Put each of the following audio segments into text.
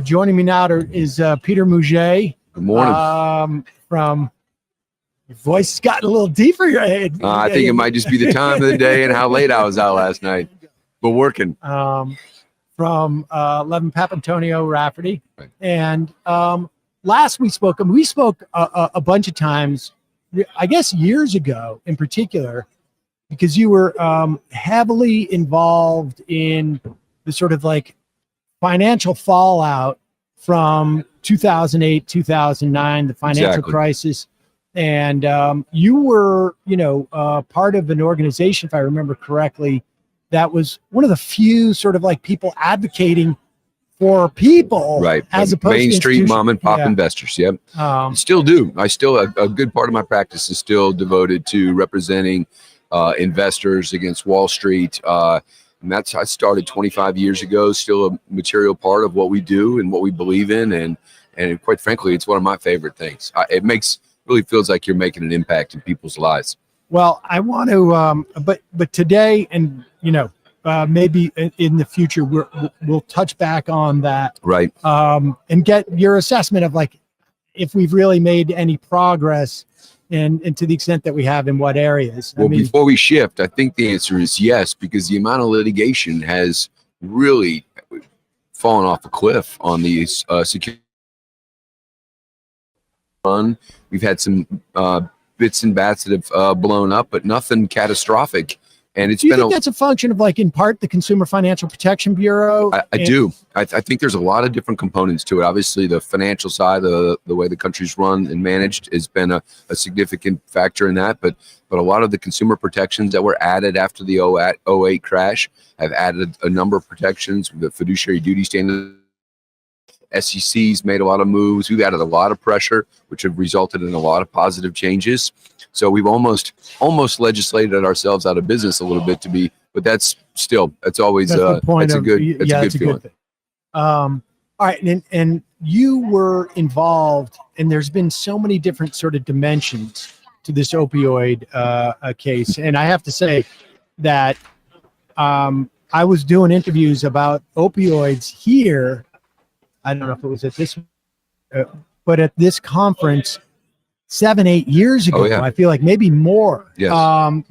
Joining me now is Peter Mougey. Good morning. From your voice has gotten a little deeper. I think it might just be the time of the day and how late I was out last night, but working. From 11 Papantonio Rafferty. Right. And last we spoke a bunch of times, I guess years ago in particular, because you were heavily involved in the sort of like financial fallout from 2008, 2009, the financial crisis. And you were, part of an organization, if I remember correctly, that was one of the few sort of like people advocating for people, right? As opposed Main to Street mom and pop investors. Yep. Still do. I still a good part of my practice is still devoted to representing investors against Wall Street. And I started 25 years ago, still a material part of what we do and what we believe in. And quite frankly, it's one of my favorite things. It really feels like you're making an impact in people's lives. Well, I want to, but today, and maybe in the future, we'll touch back on that, right? And get your assessment of like if we've really made any progress, and to the extent that we have, in what areas. Well, before we shift, I think the answer is yes, because the amount of litigation has really fallen off a cliff on these security. We've had some bits and bats that have blown up, but nothing catastrophic. And it's been that's a function of, like, in part, the Consumer Financial Protection Bureau? I do. I think there's a lot of different components to it. Obviously, the financial side, the way the country's run and managed, has been a significant factor in that. But a lot of the consumer protections that were added after the 08 crash have added a number of protections. The fiduciary duty standard. SEC's made a lot of moves. We've added a lot of pressure, which have resulted in a lot of positive changes. So we've almost legislated ourselves out of business a little bit but that's always a good feeling. All right, and you were involved, and there's been so many different sort of dimensions to this opioid case, and I have to say that I was doing interviews about opioids here. I don't know if it was at this, but at this conference 7-8 years ago. Oh, yeah. I feel like maybe more. Yes.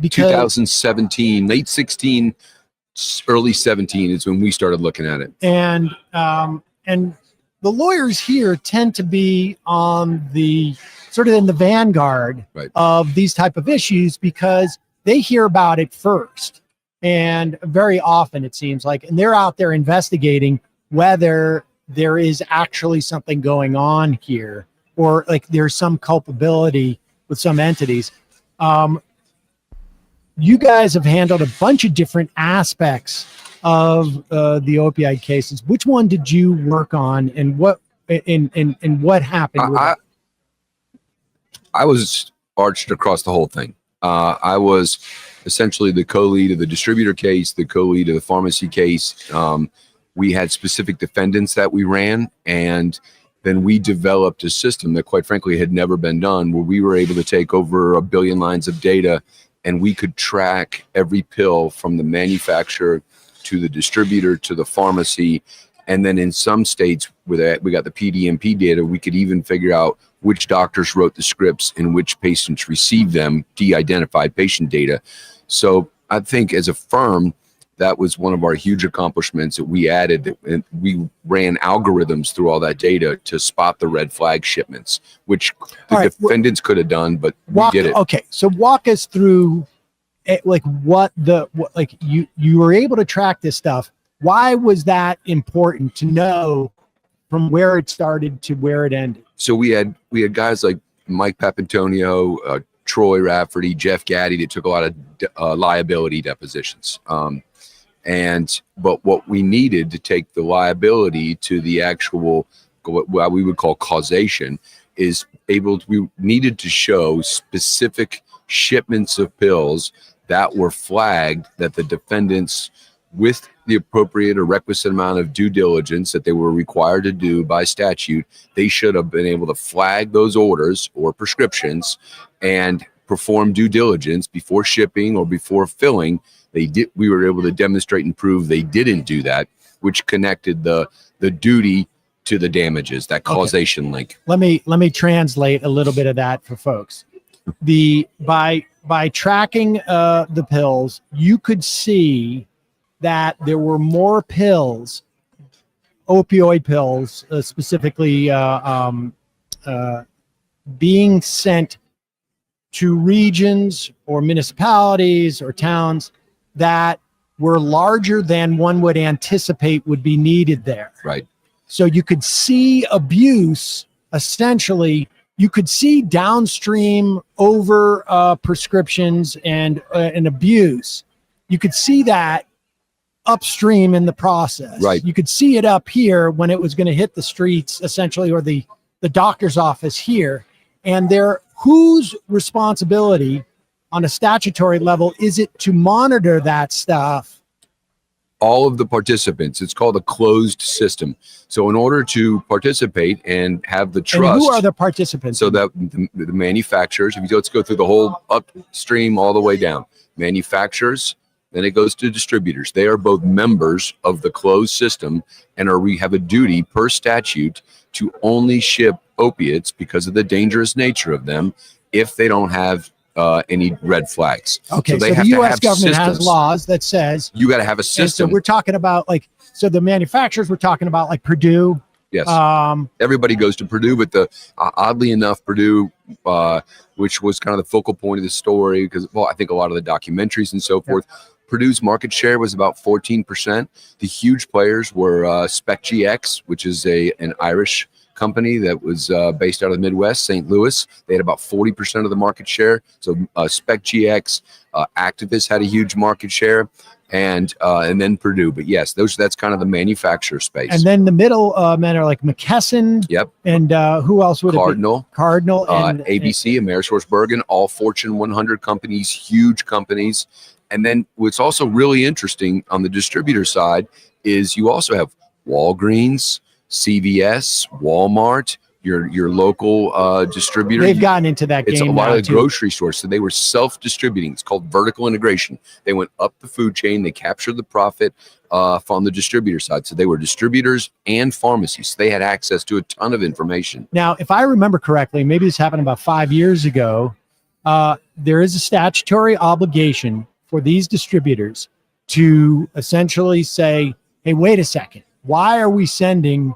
Because 2017, late 16, early 17 is when we started looking at it. And the lawyers here tend to be on the sort of in the vanguard, right, of these type of issues, because they hear about it first. And very often it seems like, and they're out there investigating whether there is actually something going on here, or like there's some culpability with some entities. You guys have handled a bunch of different aspects of the opioid cases. Which one did you work on, and what happened with that? I was arched across the whole thing. I was essentially the co-lead of the distributor case, the co-lead of the pharmacy case. We had specific defendants that we ran, and then we developed a system that, quite frankly, had never been done, where we were able to take over 1 billion lines of data, and we could track every pill from the manufacturer to the distributor to the pharmacy. And then in some states where we got the PDMP data, we could even figure out which doctors wrote the scripts and which patients received them, de-identified patient data. So I think as a firm, that was one of our huge accomplishments that we added, and we ran algorithms through all that data to spot the red flag shipments, which the defendants could have done, but we did it. Okay, so walk us through, like, you were able to track this stuff. Why was that important to know from where it started to where it ended? So we had guys like Mike Papantonio, Troy Rafferty, Jeff Gaddy that took a lot of liability depositions. But what we needed to take the liability to the actual, what we would call causation, we needed to show specific shipments of pills that were flagged, that the defendants, with the appropriate or requisite amount of due diligence that they were required to do by statute, they should have been able to flag those orders or prescriptions and perform due diligence before shipping or before filling. We were able to demonstrate and prove they didn't do that, which connected the duty to the damages, that causation link. Let me translate a little bit of that for folks. By tracking the pills, you could see that there were more pills, opioid pills, specifically being sent to regions or municipalities or towns that were larger than one would anticipate would be needed there. Right. So you could see abuse, essentially. You could see downstream over prescriptions and abuse. You could see that upstream in the process. Right. You could see it up here when it was going to hit the streets, essentially, or the doctor's office here. And whose responsibility on a statutory level is it to monitor that stuff? All of the participants. It's called a closed system. So in order to participate and have the trust. And who are the participants? So that the manufacturers, let's go through the whole upstream all the way down. Manufacturers, then it goes to distributors. They are both members of the closed system and we have a duty per statute to only ship opiates because of the dangerous nature of them if they don't have any red flags. Okay, so the U.S. government has laws that says you got to have a system. So we're talking about the manufacturers. We're talking about like Purdue. Yes. Everybody goes to Purdue, but oddly enough, Purdue, which was kind of the focal point of the story, because I think a lot of the documentaries and so forth. Purdue's market share was about 14%. The huge players were Spec GX, which is an Irish company that was based out of the Midwest, St. Louis. They had about 40% of the market share. So Spec GX, Activist had a huge market share, and then Purdue. But yes, that's kind of the manufacturer space. And then the middle men are like McKesson. Yep. And who else would Cardinal. it be? Cardinal. And ABC, AmerisourceBergen, all Fortune 100 companies, huge companies. And then what's also really interesting on the distributor side is you also have Walgreens, CVS, Walmart, your local distributor. They've gotten into that game. It's a lot now of the grocery stores. So they were self-distributing. It's called vertical integration. They went up the food chain. They captured the profit from the distributor side. So they were distributors and pharmacies. So they had access to a ton of information. Now, if I remember correctly, maybe this happened about 5 years ago, there is a statutory obligation for these distributors to essentially say, hey, wait a second. Why are we sending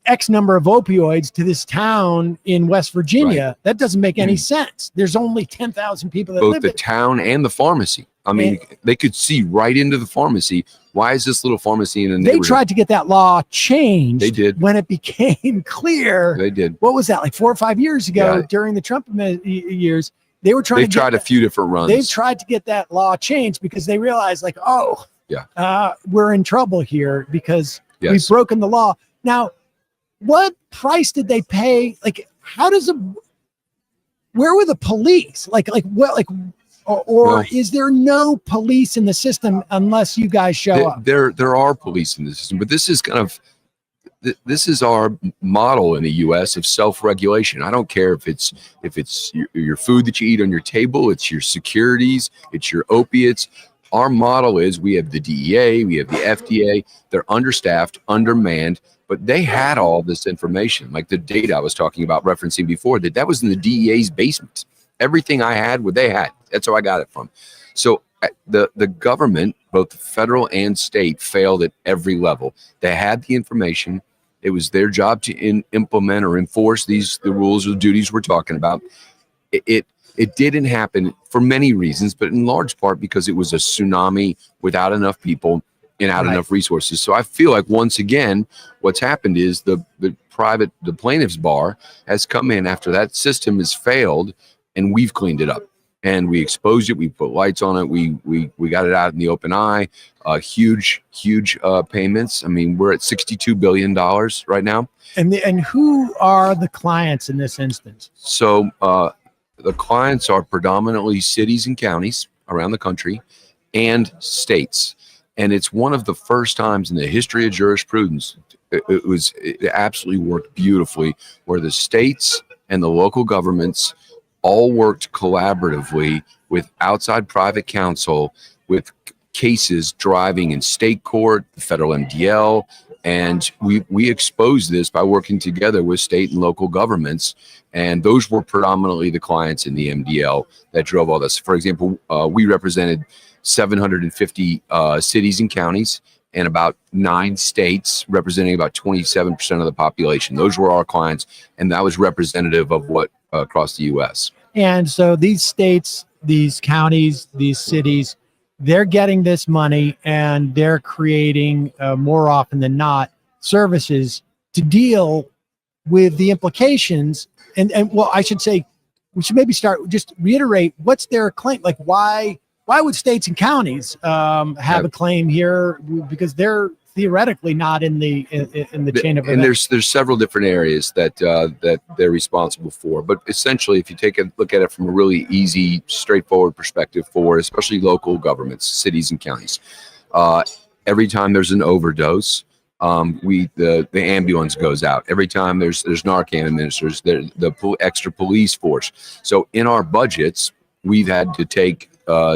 X number of opioids to this town in West Virginia? Right. That doesn't make any sense. There's only 10,000 people that both live the town and the pharmacy. I mean, they could see right into the pharmacy. Why is this little pharmacy in a neighborhood? They tried to get that law changed. They did. When it became clear. They did. What was that, like 4 or 5 years ago during the Trump years? They were trying They've tried a few different runs. They've tried to get that law changed because they realized we're in trouble here because we've broken the law. Now, what price did they pay? Like, where were the police? Or is there no police in the system unless you guys show up? There are police in the system, but this is our model in the U.S. of self-regulation. I don't care if it's your food that you eat on your table, it's your securities, it's your opiates. Our model is we have the DEA, we have the FDA. They're understaffed, undermanned, but they had all this information, like the data I was talking about, referencing before. That was in the DEA's basement. Everything I had, what they had. That's where I got it from. So the government, both federal and state, failed at every level. They had the information. It was their job to implement or enforce the rules or duties we're talking about. It didn't happen for many reasons, but in large part because it was a tsunami without enough people and out enough resources. So I feel like once again, what's happened is the plaintiff's bar has come in after that system has failed, and we've cleaned it up. And we exposed it. We put lights on it. We got it out in the open eye. Huge payments. I mean, we're at $62 billion right now. And who are the clients in this instance? So the clients are predominantly cities and counties around the country and states. And it's one of the first times in the history of jurisprudence, it absolutely worked beautifully, where the states and the local governments all worked collaboratively with outside private counsel, with cases driving in state court, the federal MDL, And we exposed this by working together with state and local governments. And those were predominantly the clients in the MDL that drove all this. For example, we represented 750 cities and counties and about 9 states, representing about 27% of the population. Those were our clients, and that was representative of what across the U.S. And so these states, these counties, these cities, they're getting this money and they're creating more often than not services to deal with the implications. And well, I should say, we should maybe start, just reiterate, what's their claim? Like, why would states and counties have a claim here? Because they're theoretically not in the chain of events. And there's several different areas that they're responsible for. But essentially, if you take a look at it from a really easy, straightforward perspective for especially local governments, cities and counties, every time there's an overdose, the ambulance goes out. Every time there's Narcan administers, the extra police force. So in our budgets, we've had to take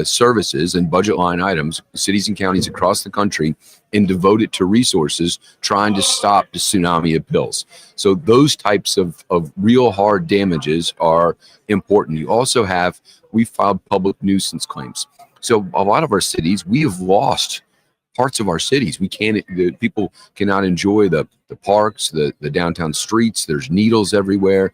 services and budget line items, cities and counties across the country, and devote it to resources trying to stop the tsunami of pills. So those types of real hard damages are important. You also have, we filed public nuisance claims. So a lot of our cities, we have lost parts of our cities. The people cannot enjoy the parks, the downtown streets. There's needles everywhere.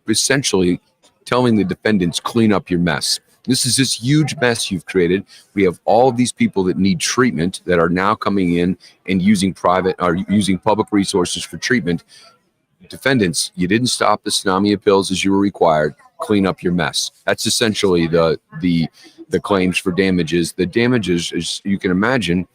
Essentially telling the defendants, clean up your mess. This is this huge mess you've created. We have all of these people that need treatment that are now coming in and using public resources for treatment. Defendants, you didn't stop the tsunami of pills as you were required. Clean up your mess. That's essentially the claims for damages. The damages, as you can imagine,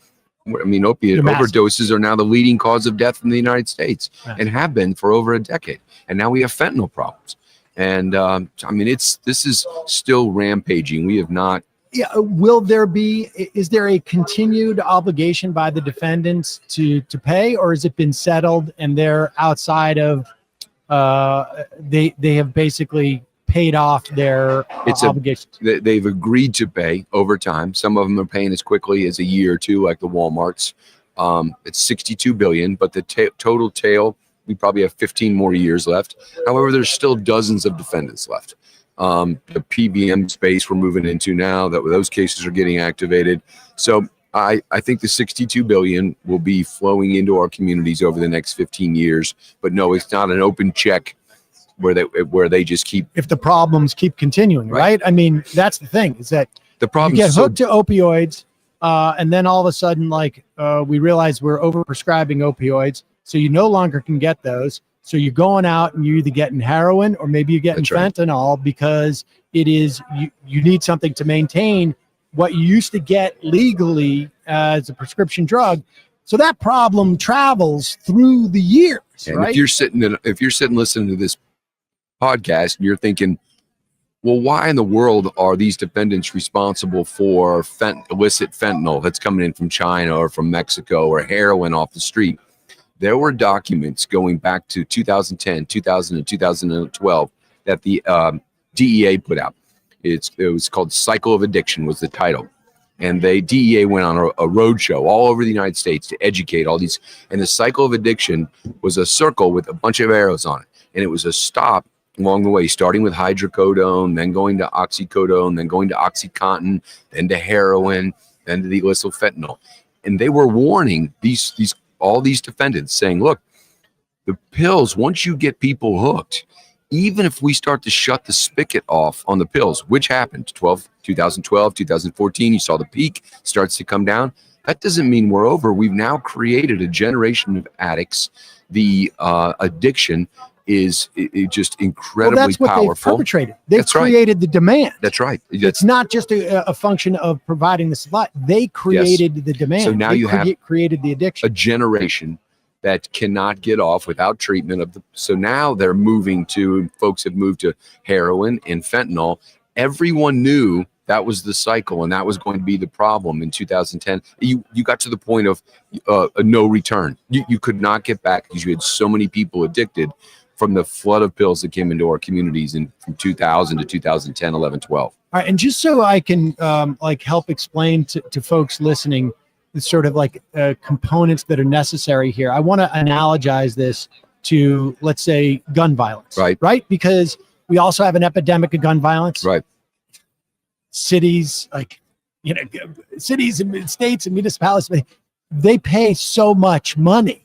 opiate overdoses are now the leading cause of death in the United States and have been for over a decade. And now we have fentanyl problems. And this is still rampaging. We have not. Yeah. Is there a continued obligation by the defendants to pay, or has it been settled and they're outside of, they have basically paid off their obligations? They've agreed to pay over time. Some of them are paying as quickly as a year or two, like the Walmarts. It's $62 billion, but the total tail, we probably have 15 more years left. However, there's still dozens of defendants left. The PBM space we're moving into now, that those cases are getting activated. So I think the $62 billion will be flowing into our communities over the next 15 years. But no, it's not an open check where they just keep. If the problems keep continuing, right? I mean, that's the thing, is that the problem you get hooked to opioids, and then all of a sudden, we realize we're overprescribing opioids. So you no longer can get those. So you're going out and you're either getting heroin or maybe you're getting fentanyl, because it is, you need something to maintain what you used to get legally as a prescription drug. So that problem travels through the years, and right? If you're sitting listening to this podcast and you're thinking, well, why in the world are these defendants responsible for illicit fentanyl that's coming in from China or from Mexico, or heroin off the street? There were documents going back to 2010, 2000, and 2012 that the DEA put out. It was called Cycle of Addiction was the title. And DEA went on a road show all over the United States to educate all these. And the Cycle of Addiction was a circle with a bunch of arrows on it. And it was a stop along the way, starting with hydrocodone, then going to oxycodone, then going to OxyContin, then to heroin, then to the illicit fentanyl. And they were warning all these defendants, saying, look, the pills, once you get people hooked, even if we start to shut the spigot off on the pills, which happened 2012, 2014, you saw the peak starts to come down. That doesn't mean we're over. We've now created a generation of addicts. The addiction is just incredibly that's what powerful. They've perpetrated. They've created the demand. That's right. It's not just a function of providing the supply. They created the demand. So now created the addiction. A generation that cannot get off without treatment so now they're folks have moved to heroin and fentanyl. Everyone knew that was the cycle, and that was going to be the problem in 2010. You got to the point of a no return. You could not get back because you had so many people addicted from the flood of pills that came into our communities from 2000 to 2010, 11, 12. All right, and just so I can help explain to folks listening, sort of like components that are necessary here. I want to analogize this to, let's say, gun violence. Right? Because we also have an epidemic of gun violence. Right. Cities, like, cities and states and municipalities, they pay so much money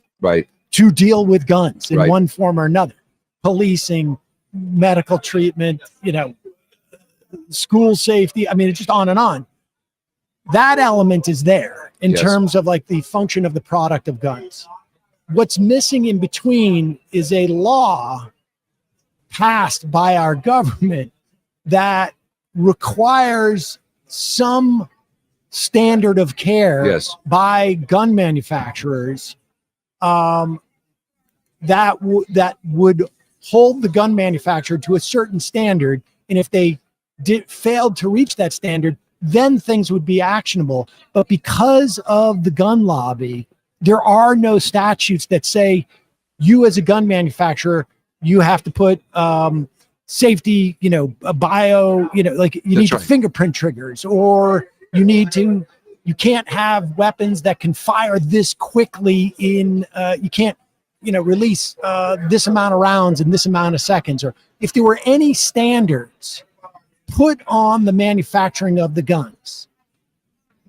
to deal with guns in one form or another. Policing, medical treatment, school safety. I mean, it's just on and on. That element is there in terms of like the function of the product of guns. What's missing in between is a law passed by our government that requires some standard of care by gun manufacturers that would hold the gun manufacturer to a certain standard. And if they failed to reach that standard, then things would be actionable. But because of the gun lobby, there are no statutes that say you as a gun manufacturer, you have to put safety, a bio, like you need to fingerprint triggers, or you can't have weapons that can fire this quickly you can't, release this amount of rounds in this amount of seconds. Or if there were any standards put on the manufacturing of the guns,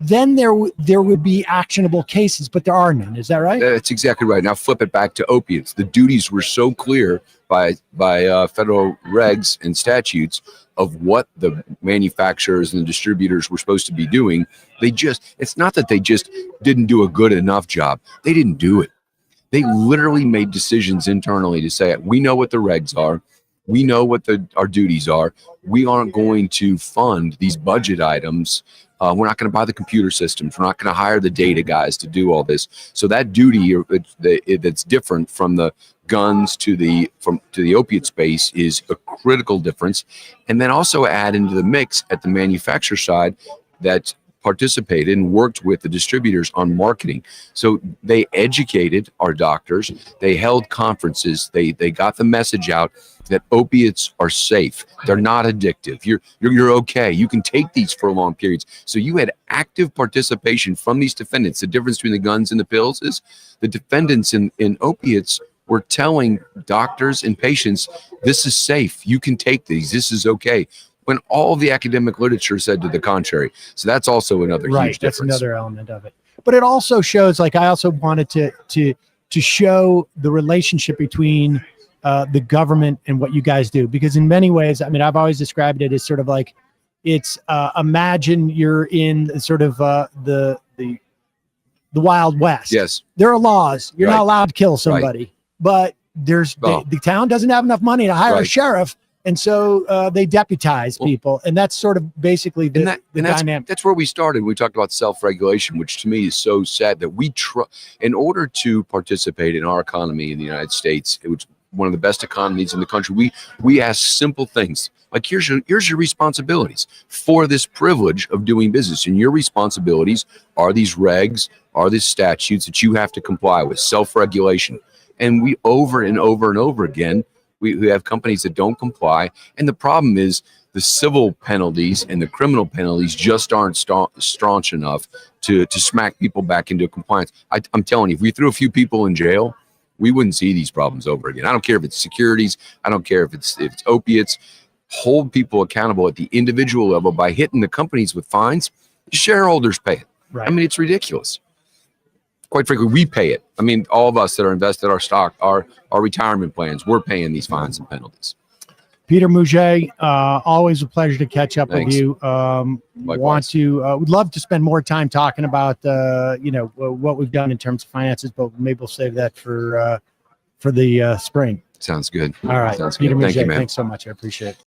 then there would be actionable cases, but there are none. Is that right? That's exactly right. Now flip it back to opiates. The duties were so clear by federal regs and statutes of what the manufacturers and the distributors were supposed to be doing. It's not that they just didn't do a good enough job. They didn't do it. They literally made decisions internally to say, we know what the regs are. We know what our duties are. We aren't going to fund these budget items. We're not going to buy the computer systems. We're not going to hire the data guys to do all this. So that duty that's different from the guns to the opiate space is a critical difference. And then also add into the mix at the manufacturer side that participated and worked with the distributors on marketing. So they educated our doctors. They held conferences. They got the message out that opiates are safe. They're not addictive. You're okay. You can take these for long periods. So you had active participation from these defendants. The difference between the guns and the pills is the defendants in opiates were telling doctors and patients, this is safe. You can take these. This is okay. When all the academic literature said to the contrary. So that's also another huge difference. That's another element of it. But it also shows, like, I also wanted to show the relationship between the government and what you guys do, because in many ways, I mean, I've always described it as sort of like, it's imagine you're in sort of the Wild West. Yes. There are laws. You're not allowed to kill somebody, but the town doesn't have enough money to hire a sheriff. And so they deputize people, and that's sort of basically the dynamic. That's where we started. We talked about self-regulation, which to me is so sad that in order to participate in our economy in the United States, it was one of the best economies in the country. We ask simple things like, here's your responsibilities for this privilege of doing business, and your responsibilities are these regs, are these statutes that you have to comply with, self-regulation. And we over and over and over again. We have companies that don't comply. And the problem is the civil penalties and the criminal penalties just aren't staunch enough to smack people back into compliance. I'm telling you, if we threw a few people in jail, we wouldn't see these problems over again. I don't care if it's securities. I don't care if it's opiates. Hold people accountable at the individual level by hitting the companies with fines. The shareholders pay it. Right. I mean, it's ridiculous. Quite frankly, we pay it. I mean, all of us that are invested our stock, our retirement plans, we're paying these fines and penalties. Peter Mougey, always a pleasure to catch up with you. Would love to spend more time talking about what we've done in terms of finances, but maybe we'll save that for the spring. Sounds good. All right, Sounds Peter good. Mougey, Thank you, man. Thanks so much. I appreciate it.